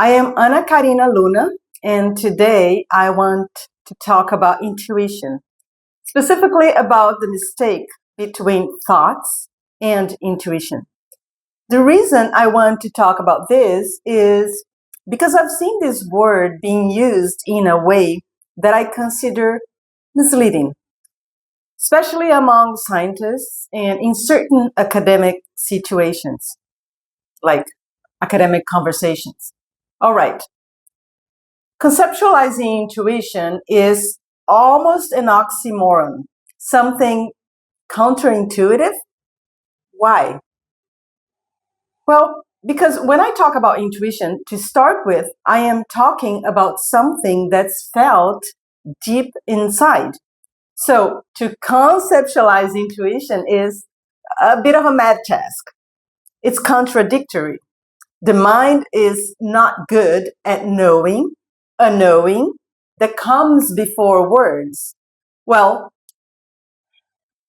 I am ANA KARINA LUNA, and today I want to talk about intuition, specifically about the mistake between thoughts and intuition. The reason I want to talk about this is because I've seen this word being used in a way that I consider misleading, especially among scientists and in certain academic situations, like academic conversations. All right. Conceptualizing intuition is almost an oxymoron, something counterintuitive. Why? Well, because when I talk about intuition, to start with, I am talking about something that's felt deep inside. So to conceptualize intuition is a bit of a mad task. It's contradictory. The mind is not good at knowing a knowing that comes before words. Well,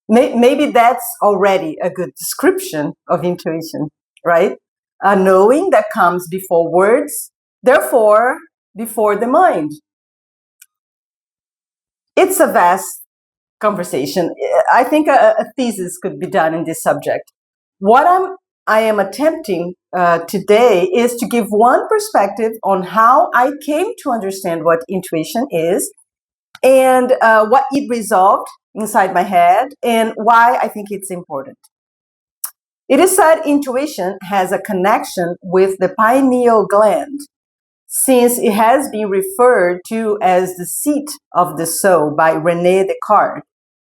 maybe that's already a good description of intuition, right? A knowing that comes before words, therefore, before the mind. It's a vast conversation. I think a thesis could be done in this subject. What I am attempting today is to give one perspective on how I came to understand what intuition is and what it resolved inside my head and why I think it's important. It is said intuition has a connection with the pineal gland, since it has been referred to as the seat of the soul by René Descartes.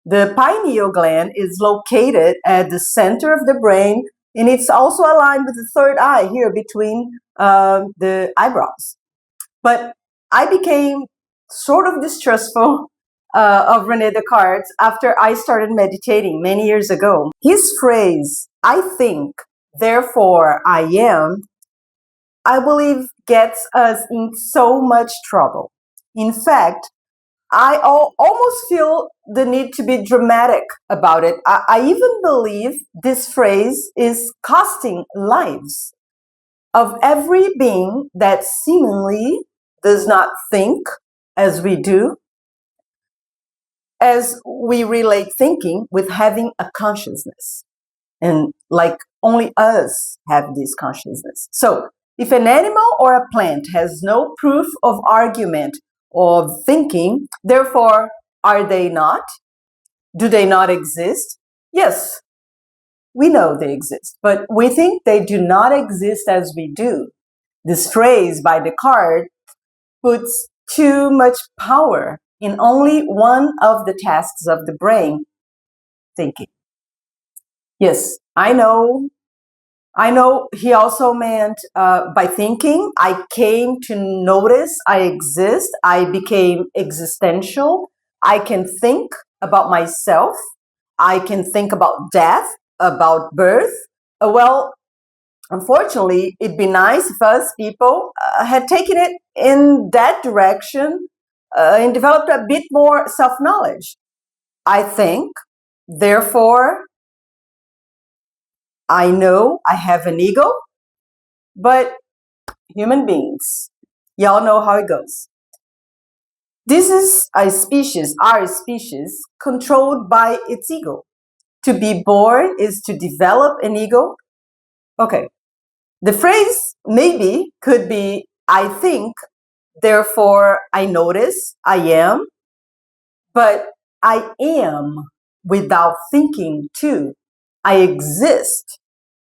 The pineal gland is located at the center of the brain, and it's also aligned with the third eye here between the eyebrows. But I became sort of distrustful of René Descartes after I started meditating many years ago. His phrase, I think, therefore I am, I believe gets us in so much trouble. In fact, I almost feel the need to be dramatic about it. I even believe this phrase is costing lives of every being that seemingly does not think as we do, as we relate thinking with having a consciousness. And like only us have this consciousness. So if an animal or a plant has no proof of argument of thinking, therefore, are they not? Do they not exist? Yes, we know they exist, but we think they do not exist as we do. This phrase by Descartes puts too much power in only one of the tasks of the brain, thinking. Yes, I know he also meant by thinking, I came to notice I exist. I became existential. I can think about myself. I can think about death, about birth. Well, unfortunately, it'd be nice if us people had taken it in that direction and developed a bit more self-knowledge. I think, therefore, I know I have an ego, but human beings, y'all know how it goes. This is a species, our species, controlled by its ego. To be born is to develop an ego. Okay, the phrase maybe could be, I think, therefore I notice, I am, but I am without thinking too. I exist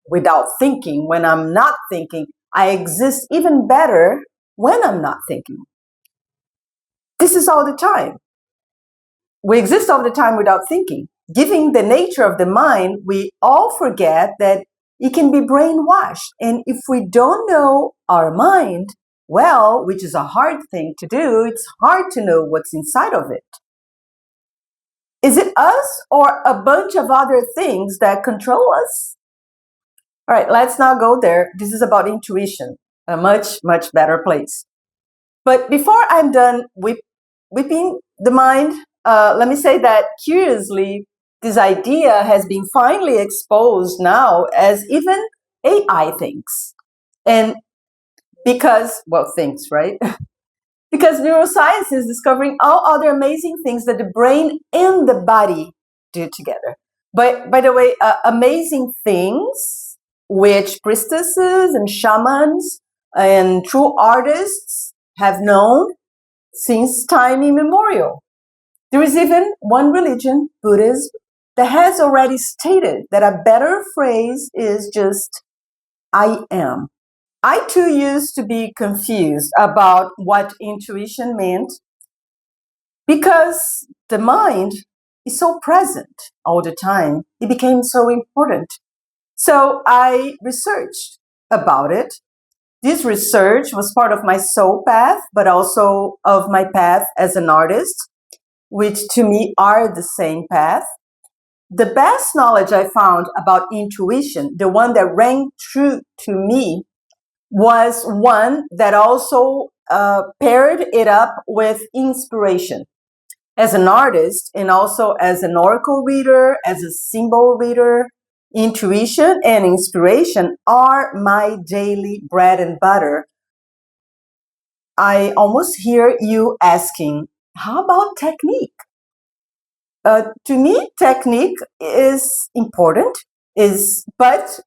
without thinking when I'm not thinking. I exist even better when I'm not thinking. This is all the time. We exist all the time without thinking. Given the nature of the mind, we all forget that it can be brainwashed. And if we don't know our mind well, which is a hard thing to do, it's hard to know what's inside of it. Is it us or a bunch of other things that control us? All right, let's not go there. This is about intuition, a much, much better place. But before I'm done whipping the mind, let me say that curiously, this idea has been finally exposed now as even AI thinks. And Because, well, things, right? Because neuroscience is discovering all other amazing things that the brain and the body do together. But by the way, amazing things which priestesses and shamans and true artists have known since time immemorial. There is even one religion, Buddhism, that has already stated that a better phrase is just I am. I too used to be confused about what intuition meant because the mind is so present all the time. It became so important. So I researched about it. This research was part of my soul path, but also of my path as an artist, which to me are the same path. The best knowledge I found about intuition, the one that rang true to me, was one that also paired it up with inspiration. As an artist and also as an oracle reader, as a symbol reader, intuition and inspiration are my daily bread and butter. I almost hear you asking, how about technique? To me, technique is important, but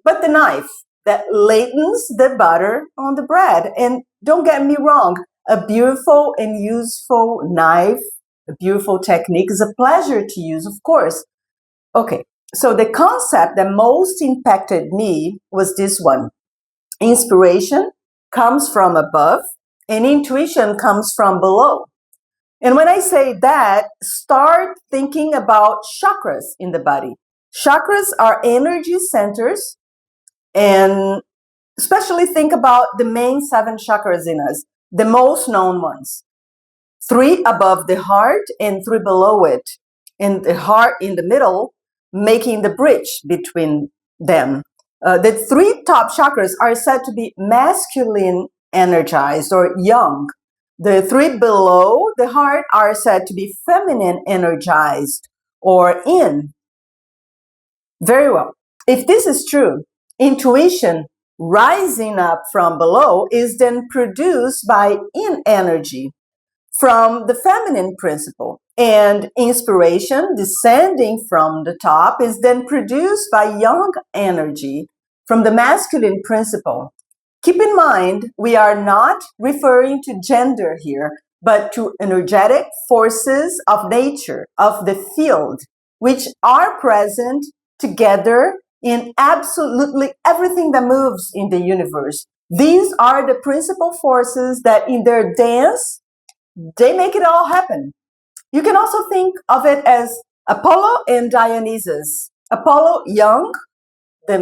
the knife that lightens the butter on the bread. And don't get me wrong, a beautiful and useful knife, a beautiful technique is a pleasure to use, of course. Okay, so the concept that most impacted me was this one. Inspiration comes from above and intuition comes from below. And when I say that, start thinking about chakras in the body. Chakras are energy centers, and especially think about the main 7 chakras in us, the most known ones. 3 above the heart and 3 below it, and the heart in the middle, making the bridge between them. The 3 top chakras are said to be masculine energized or young. The 3 below the heart are said to be feminine energized or in. Very well. If this is true, intuition rising up from below is then produced by in energy from the feminine principle, and inspiration descending from the top is then produced by yang energy from the masculine principle. Keep in mind, we are not referring to gender here, but to energetic forces of nature, of the field, which are present together in absolutely everything that moves in the universe. These are the principal forces that in their dance, they make it all happen. You can also think of it as Apollo and Dionysus. Apollo, young, the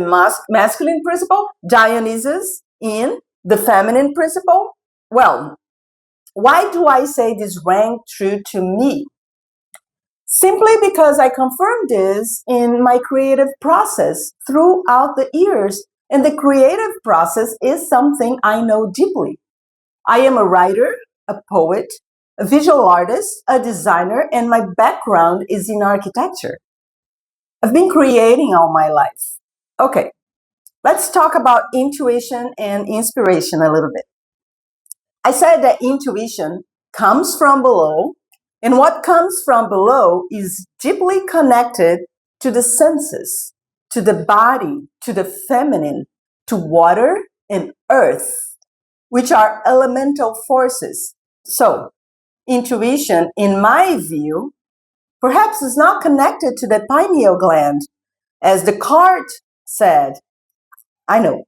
masculine principle, Dionysus, in the feminine principle. Well, why do I say this rang true to me? Simply because I confirmed this in my creative process throughout the years. And the creative process is something I know deeply. I am a writer, a poet, a visual artist, a designer, and my background is in architecture. I've been creating all my life. Okay, let's talk about intuition and inspiration a little bit. I said that intuition comes from below, and what comes from below is deeply connected to the senses, to the body, to the feminine, to water and earth, which are elemental forces. So, intuition, in my view, perhaps is not connected to the pineal gland. As Descartes said, I know,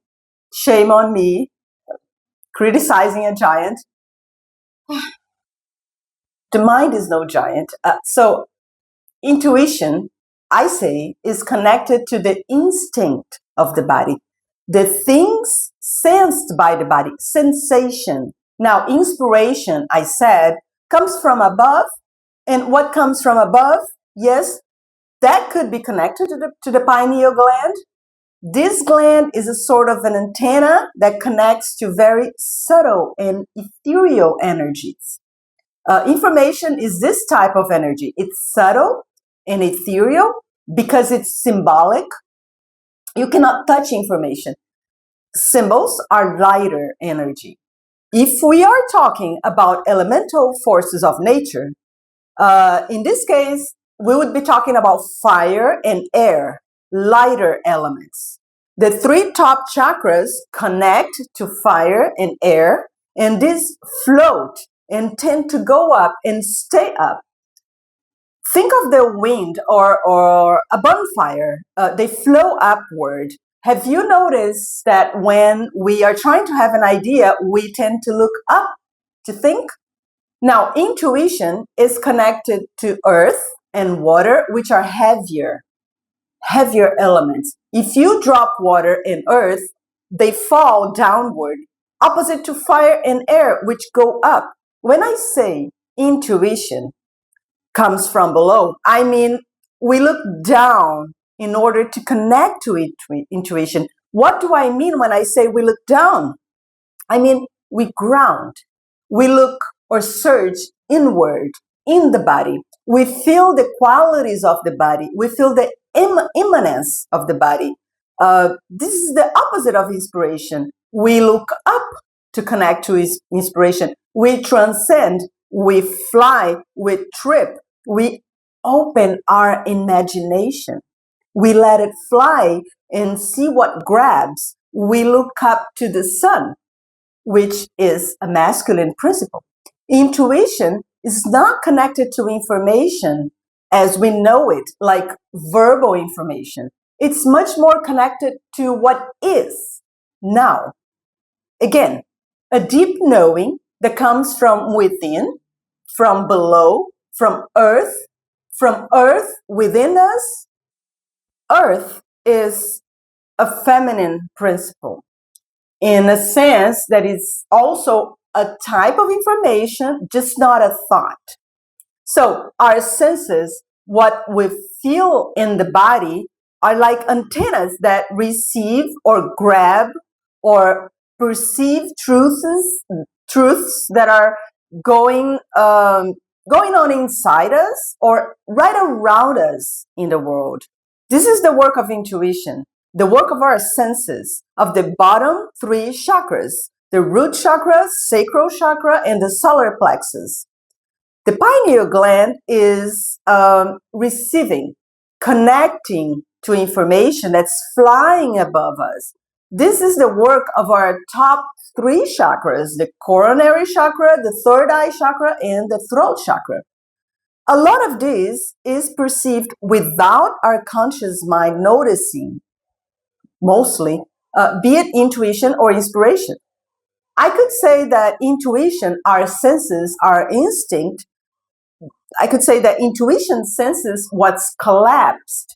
shame on me, criticizing a giant. The mind is no giant. So intuition, I say, is connected to the instinct of the body, the things sensed by the body, sensation. Now, inspiration, I said, comes from above. And what comes from above? Yes, that could be connected to the pineal gland. This gland is a sort of an antenna that connects to very subtle and ethereal energies. Information is this type of energy. It's subtle and ethereal because it's symbolic. You cannot touch information. symbols are lighter energy. If we are talking about elemental forces of nature, in this case, we would be talking about fire and air, lighter elements. The three top chakras connect to fire and air, and these float and tend to go up and stay up. Think of the wind or a bonfire. They flow upward. Have you noticed that when we are trying to have an idea, we tend to look up to think? Now, intuition is connected to earth and water, which are heavier elements. If you drop water and earth, they fall downward, opposite to fire and air, which go up. When I say intuition comes from below, I mean we look down in order to connect to intuition. What do I mean when I say we look down? I mean we ground. We look or search inward in the body. We feel the qualities of the body. We feel the immanence of the body. This is the opposite of inspiration. We look up to connect to inspiration. We transcend. We fly. We trip. We open our imagination. We let it fly and see what grabs. We look up to the sun, which is a masculine principle. Intuition is not connected to information as we know it, like verbal information. It's much more connected to what is now. Again, a deep knowing that comes from within, from below, from earth within us. Earth is a feminine principle, in a sense that it's also a type of information, just not a thought. So our senses, what we feel in the body, are like antennas that receive or grab or perceive truths that are going on inside us or right around us in the world. This is the work of intuition, the work of our senses, of the bottom three chakras, the root chakra, sacral chakra, and the solar plexus. The pineal gland is receiving, connecting to information that's flying above us. This is the work of our top three chakras, the coronary chakra, the third eye chakra, and the throat chakra. A lot of this is perceived without our conscious mind noticing, mostly, be it intuition or inspiration. I could say that intuition, our senses, our instinct, I could say that intuition senses what's collapsed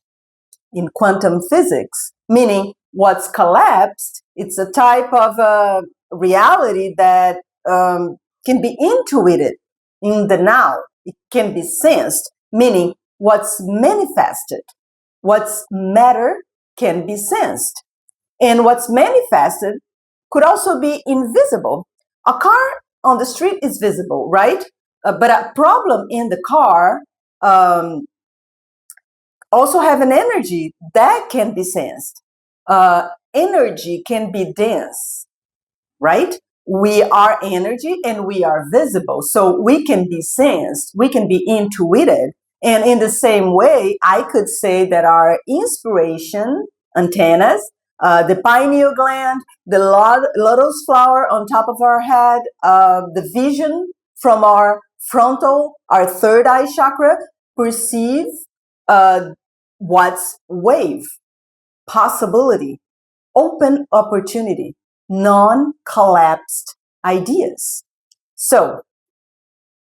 in quantum physics, meaning what's collapsed, it's a type of reality that can be intuited in the now. It can be sensed, meaning what's manifested, what's matter can be sensed. And what's manifested could also be invisible. A car on the street is visible, right? But a problem in the car also have an energy that can be sensed. Energy can be dense, right? We are energy and we are visible. So we can be sensed, we can be intuited. And in the same way, I could say that our inspiration antennas, the pineal gland, the lotus flower on top of our head, the vision from our frontal, our third eye chakra, perceive what's wave, possibility, open opportunity, non-collapsed ideas. So,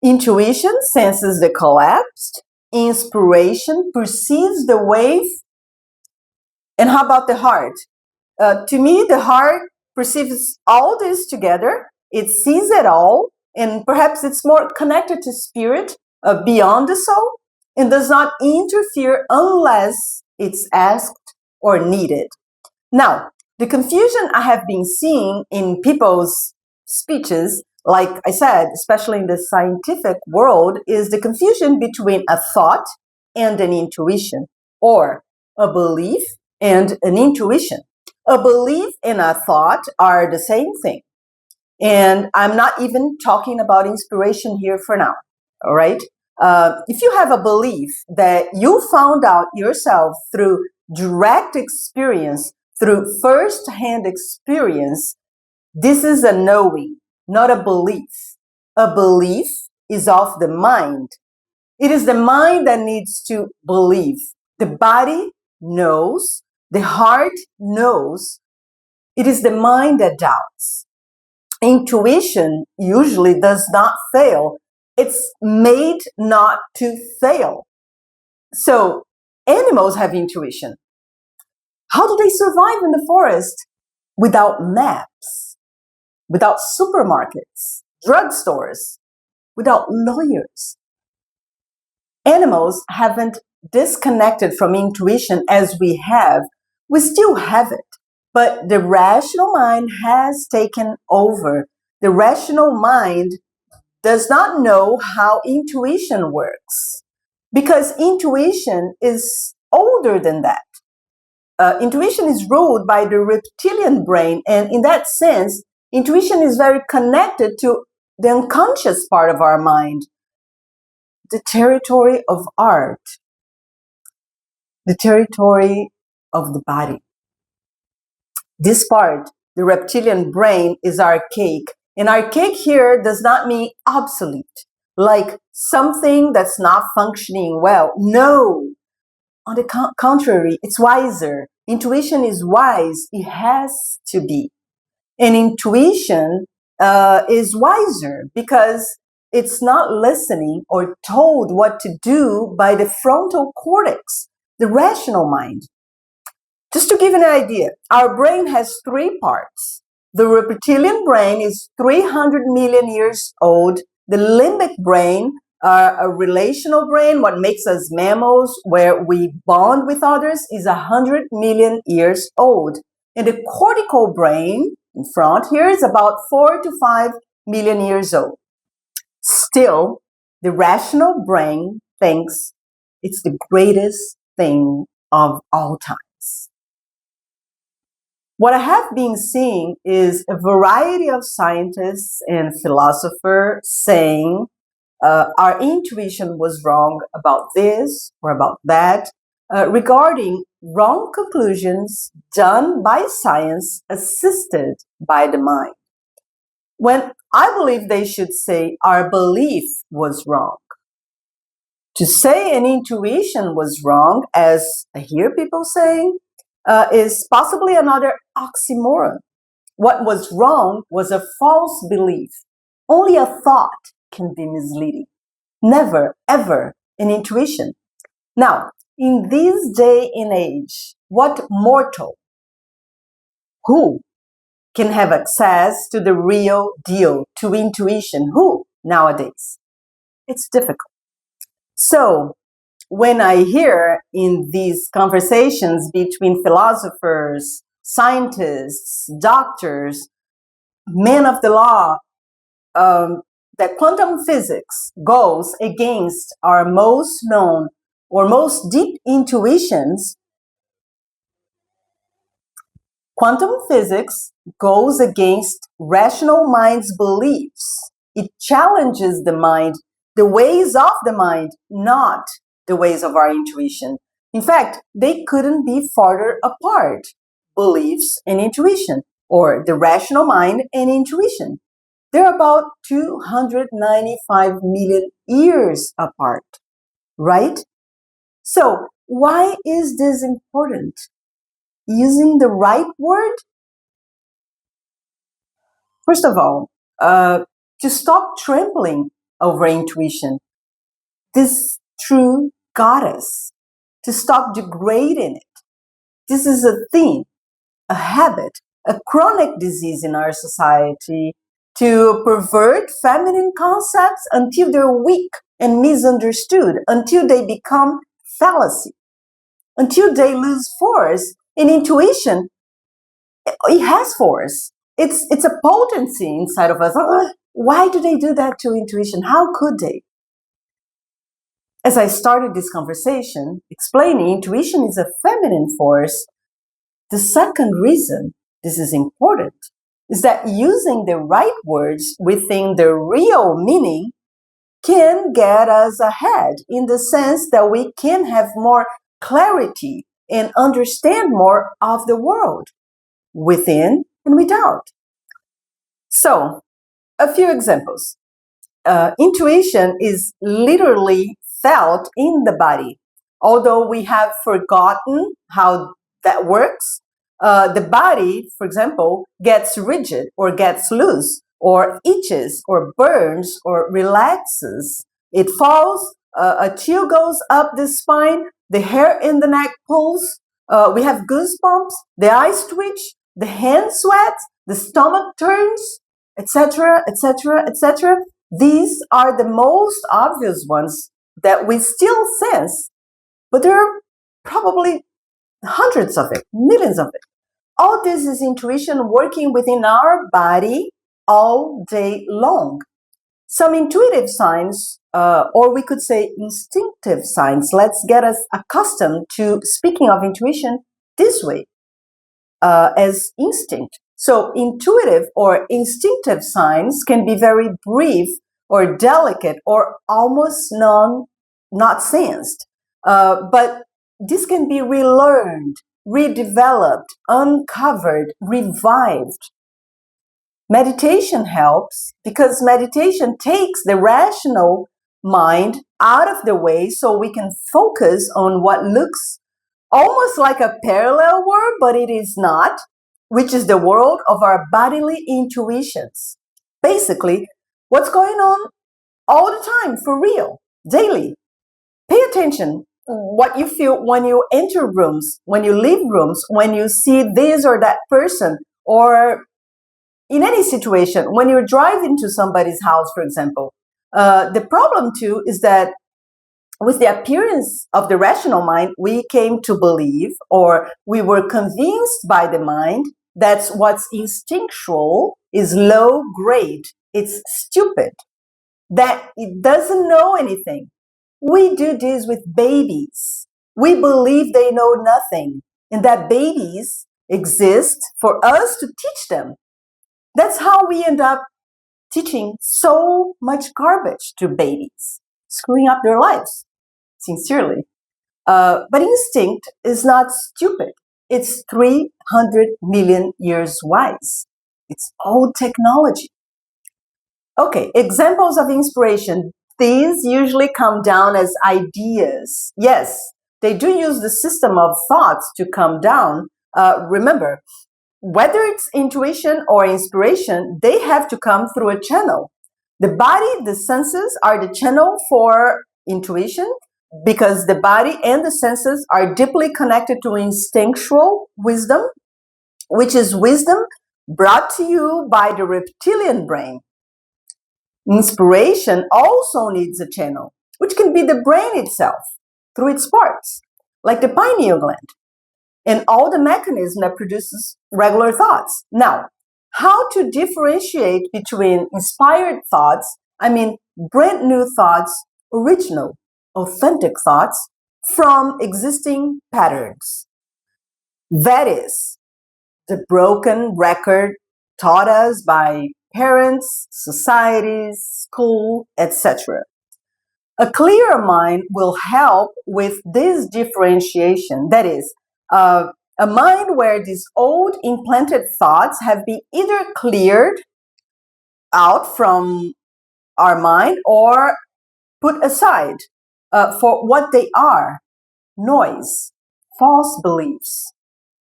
intuition senses the collapsed, inspiration perceives the wave. And how about the heart? To me, the heart perceives all this together. It sees it all, and perhaps it's more connected to spirit beyond the soul, and does not interfere unless it's asked or needed. Now, the confusion I have been seeing in people's speeches, like I said, especially in the scientific world, is the confusion between a thought and an intuition, or a belief and an intuition. A belief and a thought are the same thing. And I'm not even talking about inspiration here for now, all right? If you have a belief that you found out yourself through direct experience, through first-hand experience, this is a knowing, not a belief. A belief is of the mind. It is the mind that needs to believe. The body knows, the heart knows. It is the mind that doubts. Intuition usually does not fail. It's made not to fail. So animals have intuition. How do they survive in the forest? Without maps, without supermarkets, drugstores, without lawyers. Animals haven't disconnected from intuition as we have. We still have it, but the rational mind has taken over. The rational mind does not know how intuition works because intuition is older than that. Intuition is ruled by the reptilian brain, and in that sense, intuition is very connected to the unconscious part of our mind, the territory of art, the territory of the body. This part, the reptilian brain, is archaic. And archaic here does not mean obsolete, like something that's not functioning well. No, on the contrary, it's wiser. Intuition is wise. It has to be. And intuition is wiser because it's not listening or told what to do by the frontal cortex, the rational mind. Just to give an idea, our brain has three parts. The reptilian brain is 300 million years old. The limbic brain, a relational brain, what makes us mammals, where we bond with others, is 100 million years old. And the cortical brain, in front here, is about 4 to 5 million years old. Still, the rational brain thinks it's the greatest thing of all times. What I have been seeing is a variety of scientists and philosophers saying our intuition was wrong about this or about that, regarding wrong conclusions done by science assisted by the mind. When I believe they should say our belief was wrong. To say an intuition was wrong, as I hear people saying, is possibly another oxymoron. What was wrong was a false belief. Only a thought can be misleading. Never, ever an intuition. Now, in this day and age, what mortal, who can have access to the real deal, to intuition? Who nowadays? It's difficult. So, when I hear in these conversations between philosophers, scientists, doctors, men of the law, that quantum physics goes against our most known or most deep intuitions, quantum physics goes against rational mind's beliefs. It challenges the mind, the ways of the mind, not the ways of our intuition. In fact, they couldn't be farther apart, beliefs and intuition, or the rational mind and intuition. They're about 295 million years apart, right? So why is this important? Using the right word? First of all, to stop trampling over intuition, this true goddess, to stop degrading it. This is a theme, a habit, a chronic disease in our society, to pervert feminine concepts until they're weak and misunderstood, until they become fallacy, until they lose force. In intuition, it has force. It's a potency inside of us. Why do they do that to intuition? How could they? As I started this conversation explaining, intuition is a feminine force. The second reason this is important is that using the right words within the real meaning can get us ahead in the sense that we can have more clarity and understand more of the world within and without. So, a few examples. Intuition is literally felt in the body. Although we have forgotten how that works, the body, for example, gets rigid or gets loose or itches or burns or relaxes. It falls, a chill goes up the spine, the hair in the neck pulls, we have goosebumps, the eyes twitch, the hand sweats, the stomach turns, etc., etc., etc. These are the most obvious ones that we still sense, but there are probably hundreds of it, millions of it. All this is intuition working within our body all day long. Some intuitive signs, or we could say instinctive signs, let's get us accustomed to speaking of intuition this way, as instinct. So intuitive or instinctive signs can be very brief or delicate or almost not sensed. But this can be relearned, redeveloped, uncovered, revived. Meditation helps because meditation takes the rational mind out of the way so we can focus on what looks almost like a parallel world, but it is not, which is the world of our bodily intuitions. Basically, what's going on all the time, for real, daily. Pay attention what you feel when you enter rooms, when you leave rooms, when you see this or that person, or in any situation, when you're driving to somebody's house, for example. The problem too is that with the appearance of the rational mind, we came to believe, or we were convinced by the mind, that what's instinctual is low grade, it's stupid, that it doesn't know anything. We do this with babies. We believe they know nothing, and that babies exist for us to teach them. That's how we end up teaching so much garbage to babies, screwing up their lives. Sincerely. But instinct is not stupid. It's 300 million years wise. It's old technology. Okay, examples of inspiration. These usually come down as ideas. Yes, they do use the system of thoughts to come down. Remember, whether it's intuition or inspiration, they have to come through a channel. The body, the senses are the channel for intuition, because the body and the senses are deeply connected to instinctual wisdom, which is wisdom brought to you by the reptilian brain. Inspiration also needs a channel, which can be the brain itself through its parts, like the pineal gland, and all the mechanism that produces regular thoughts. Now, how to differentiate between inspired thoughts, brand new thoughts, original, authentic thoughts, from existing patterns. That is the broken record taught us by parents, societies, school, etc. A clearer mind will help with this differentiation. That is, a mind where these old implanted thoughts have been either cleared out from our mind or put aside for what they are: noise, false beliefs.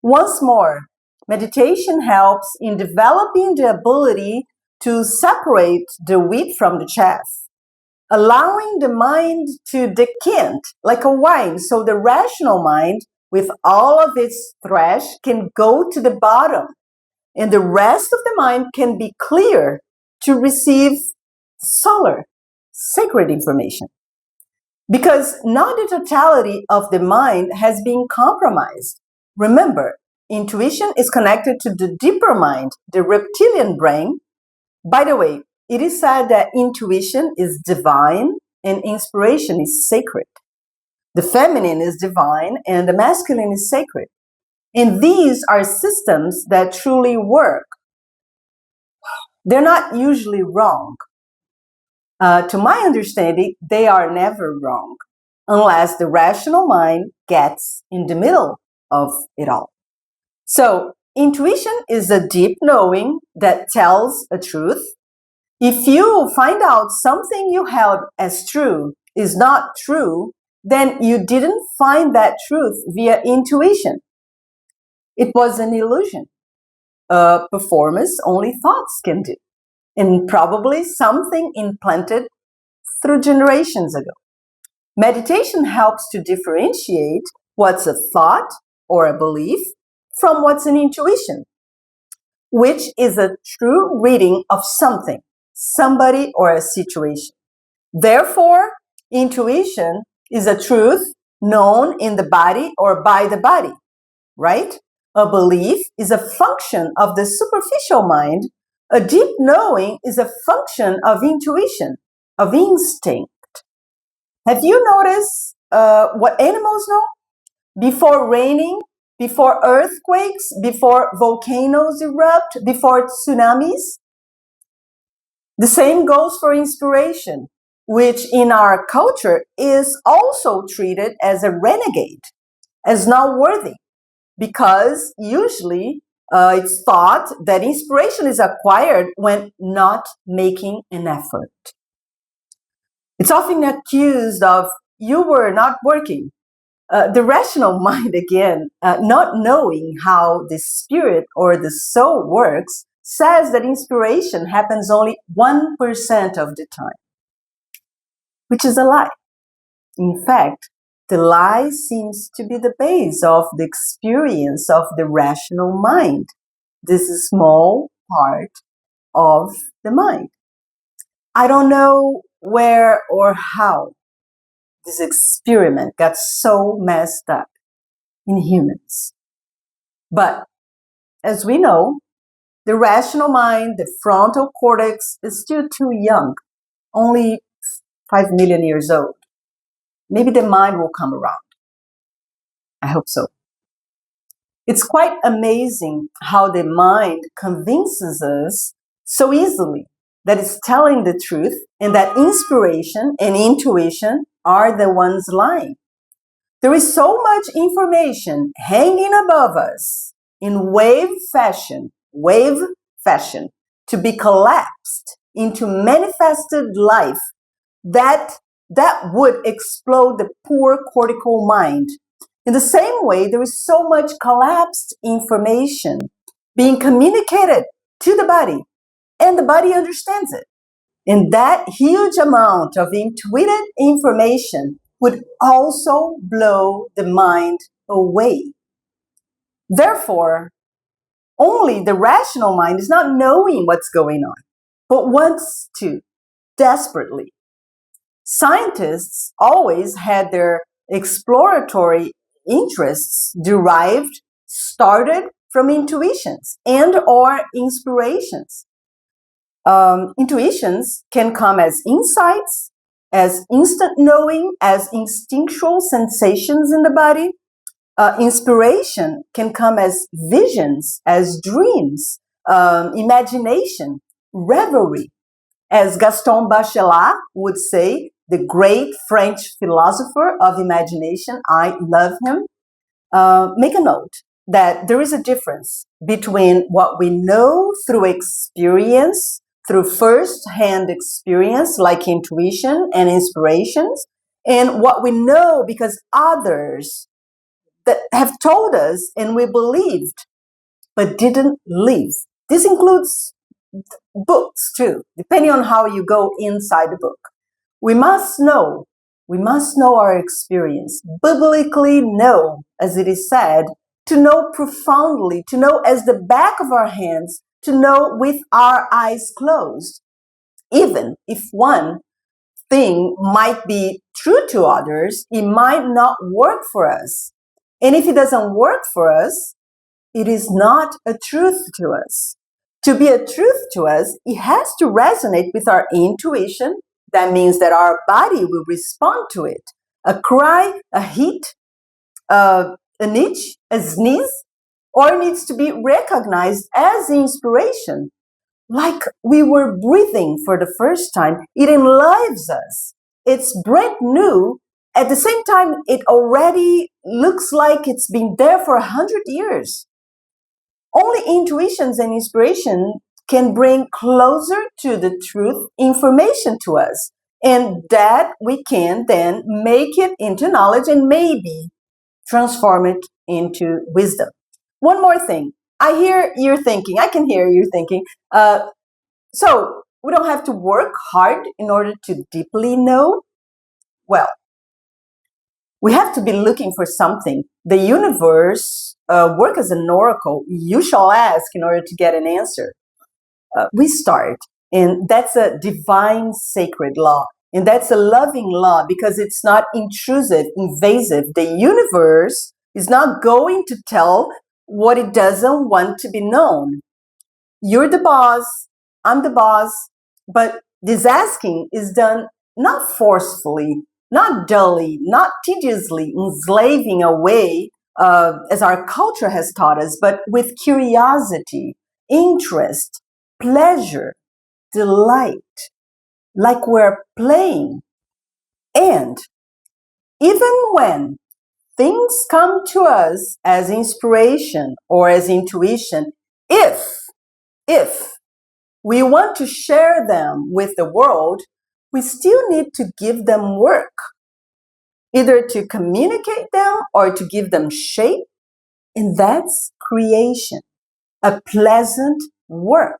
Once more, meditation helps in developing the ability to separate the wheat from the chaff, allowing the mind to decant like a wine, so the rational mind, with all of its thresh, can go to the bottom, and the rest of the mind can be clear to receive solar, sacred information. Because now the totality of the mind has been compromised. Remember, intuition is connected to the deeper mind, the reptilian brain. By the way, it is said that intuition is divine and inspiration is sacred. The feminine is divine and the masculine is sacred. And these are systems that truly work. They're not usually wrong. To my understanding, they are never wrong unless the rational mind gets in the middle of it all. So, intuition is a deep knowing that tells a truth. If you find out something you held as true is not true, then you didn't find that truth via intuition. It was an illusion, a performance only thoughts can do, and probably something implanted through generations ago. Meditation helps to differentiate what's a thought or a belief from what's an intuition, which is a true reading of something, somebody, or a situation. Therefore, intuition is a truth known in the body or by the body, right? A belief is a function of the superficial mind. A deep knowing is a function of intuition, of instinct. Have you noticed what animals know? Before raining, before earthquakes, before volcanoes erupt, before tsunamis? The same goes for inspiration, which in our culture is also treated as a renegade, as not worthy, because usually it's thought that inspiration is acquired when not making an effort. It's often accused of, you were not working. The rational mind, again, not knowing how the spirit or the soul works, says that inspiration happens only 1% of the time, which is a lie. In fact, the lie seems to be the base of the experience of the rational mind, this small part of the mind. I don't know where or how this experiment got so messed up in humans. But as we know, the rational mind, the frontal cortex, is still too young, only 5 million years old. Maybe the mind will come around. I hope so. It's quite amazing how the mind convinces us so easily that it's telling the truth and that inspiration and intuition are the ones lying. There is so much information hanging above us in wave fashion, to be collapsed into manifested life that would explode the poor cortical mind. In the same way, there is so much collapsed information being communicated to the body, and the body understands it. And that huge amount of intuitive information would also blow the mind away. Therefore, only the rational mind is not knowing what's going on, but wants to desperately. Scientists always had their exploratory interests started from intuitions and or inspirations. Intuitions can come as insights, as instant knowing, as instinctual sensations in the body. Inspiration can come as visions, as dreams, imagination, revelry. As Gaston Bachelard would say, the great French philosopher of imagination, I love him. Make a note that there is a difference between what we know through experience, through first-hand experience like intuition and inspirations, and what we know because others that have told us and we believed but didn't live. This includes books too, depending on how you go inside the book. We must know our experience, biblically know, as it is said, to know profoundly, to know as the back of our hands, to know with our eyes closed. Even if one thing might be true to others, it might not work for us. And if it doesn't work for us, it is not a truth to us. To be a truth to us, it has to resonate with our intuition. That means that our body will respond to it. A cry, a heat, an itch, a sneeze, or needs to be recognized as inspiration, like we were breathing for the first time. It enlives us. It's brand new. At the same time, it already looks like it's been there for 100 years. Only intuitions and inspiration can bring closer to the truth information to us, and that we can then make it into knowledge and maybe transform it into wisdom. One more thing. I can hear you thinking, so we don't have to work hard in order to deeply know? Well, we have to be looking for something. The universe work as an oracle. You shall ask in order to get an answer. We start, and that's a divine sacred law. And that's a loving law because it's not intrusive, invasive. The universe is not going to tell what it doesn't want to be known. You're the boss, I'm the boss, but this asking is done not forcefully, not dully, not tediously, enslaving away, as our culture has taught us, but with curiosity, interest, pleasure, delight, like we're playing. And even when things come to us as inspiration or as intuition, if we want to share them with the world, we still need to give them work, either to communicate them or to give them shape, and that's creation, a pleasant work.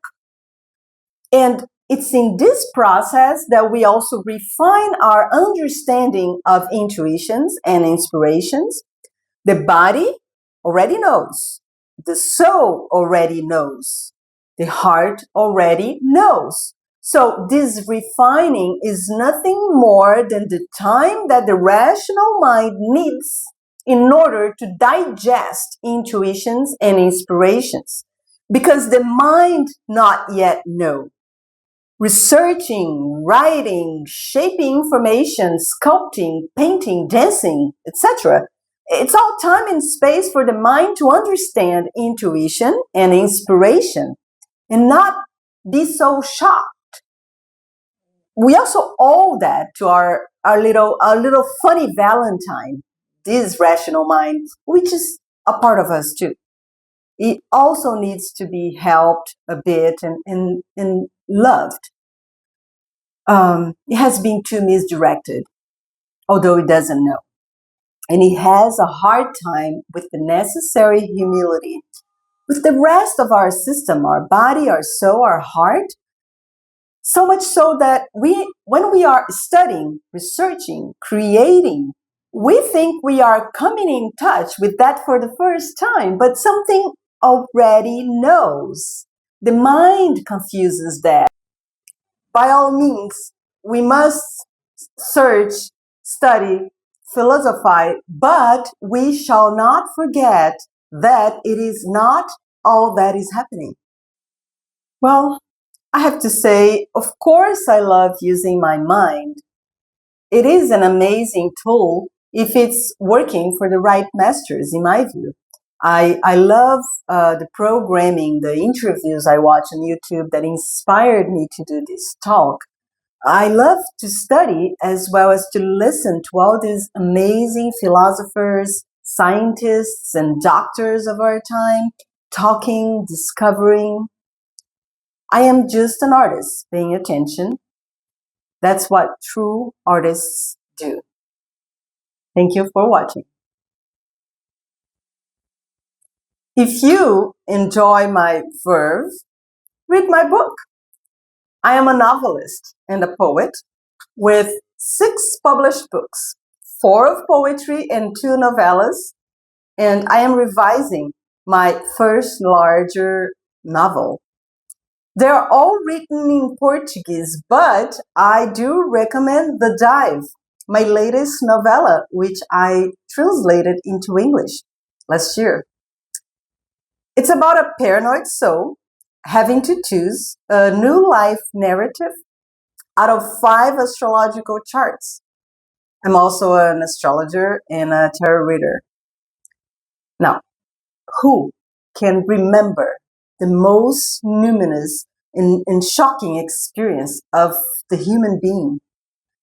And it's in this process that we also refine our understanding of intuitions and inspirations. The body already knows. The soul already knows. The heart already knows. So this refining is nothing more than the time that the rational mind needs in order to digest intuitions and inspirations. Because the mind not yet know. Researching, writing, shaping information, sculpting, painting, dancing, etc. It's all time and space for the mind to understand intuition and inspiration and not be so shocked. We also owe that to our little funny Valentine, this rational mind, which is a part of us too. It also needs to be helped a bit and loved. It has been too misdirected, although it doesn't know. And it has a hard time with the necessary humility. With the rest of our system, our body, our soul, our heart, so much so that when we are studying, researching, creating, we think we are coming in touch with that for the first time, but something already knows. The mind confuses that. By all means, we must search, study, philosophize, but we shall not forget that it is not all that is happening. Well, I have to say, of course, I love using my mind. It is an amazing tool if it's working for the right masters, in my view. I love the programming, the interviews I watch on YouTube that inspired me to do this talk. I love to study as well as to listen to all these amazing philosophers, scientists, and doctors of our time talking, discovering. I am just an artist paying attention. That's what true artists do. Thank you for watching. If you enjoy my verve, read my book. I am a novelist and a poet with 6 published books, 4 of poetry and 2 novellas, and I am revising my first larger novel. They're all written in Portuguese, but I do recommend The Dive, my latest novella, which I translated into English last year. It's about a paranoid soul having to choose a new life narrative out of 5 astrological charts. I'm also an astrologer and a tarot reader. Now, who can remember the most numinous and shocking experience of the human being,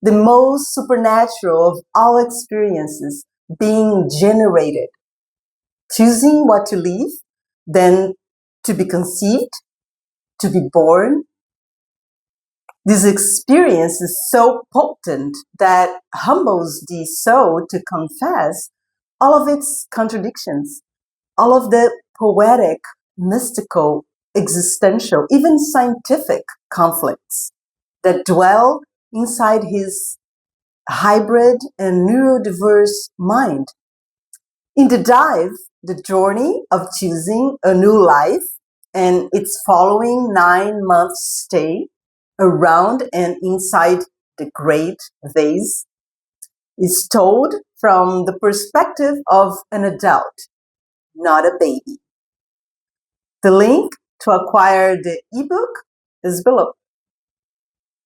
the most supernatural of all experiences being generated, choosing what to leave, then to be conceived, to be born. This experience is so potent that humbles the soul to confess all of its contradictions, all of the poetic, mystical, existential, even scientific conflicts that dwell inside his hybrid and neurodiverse mind. In the dive, the journey of choosing a new life and its following 9 month stay around and inside the great vase is told from the perspective of an adult, not a baby. The link to acquire the ebook is below.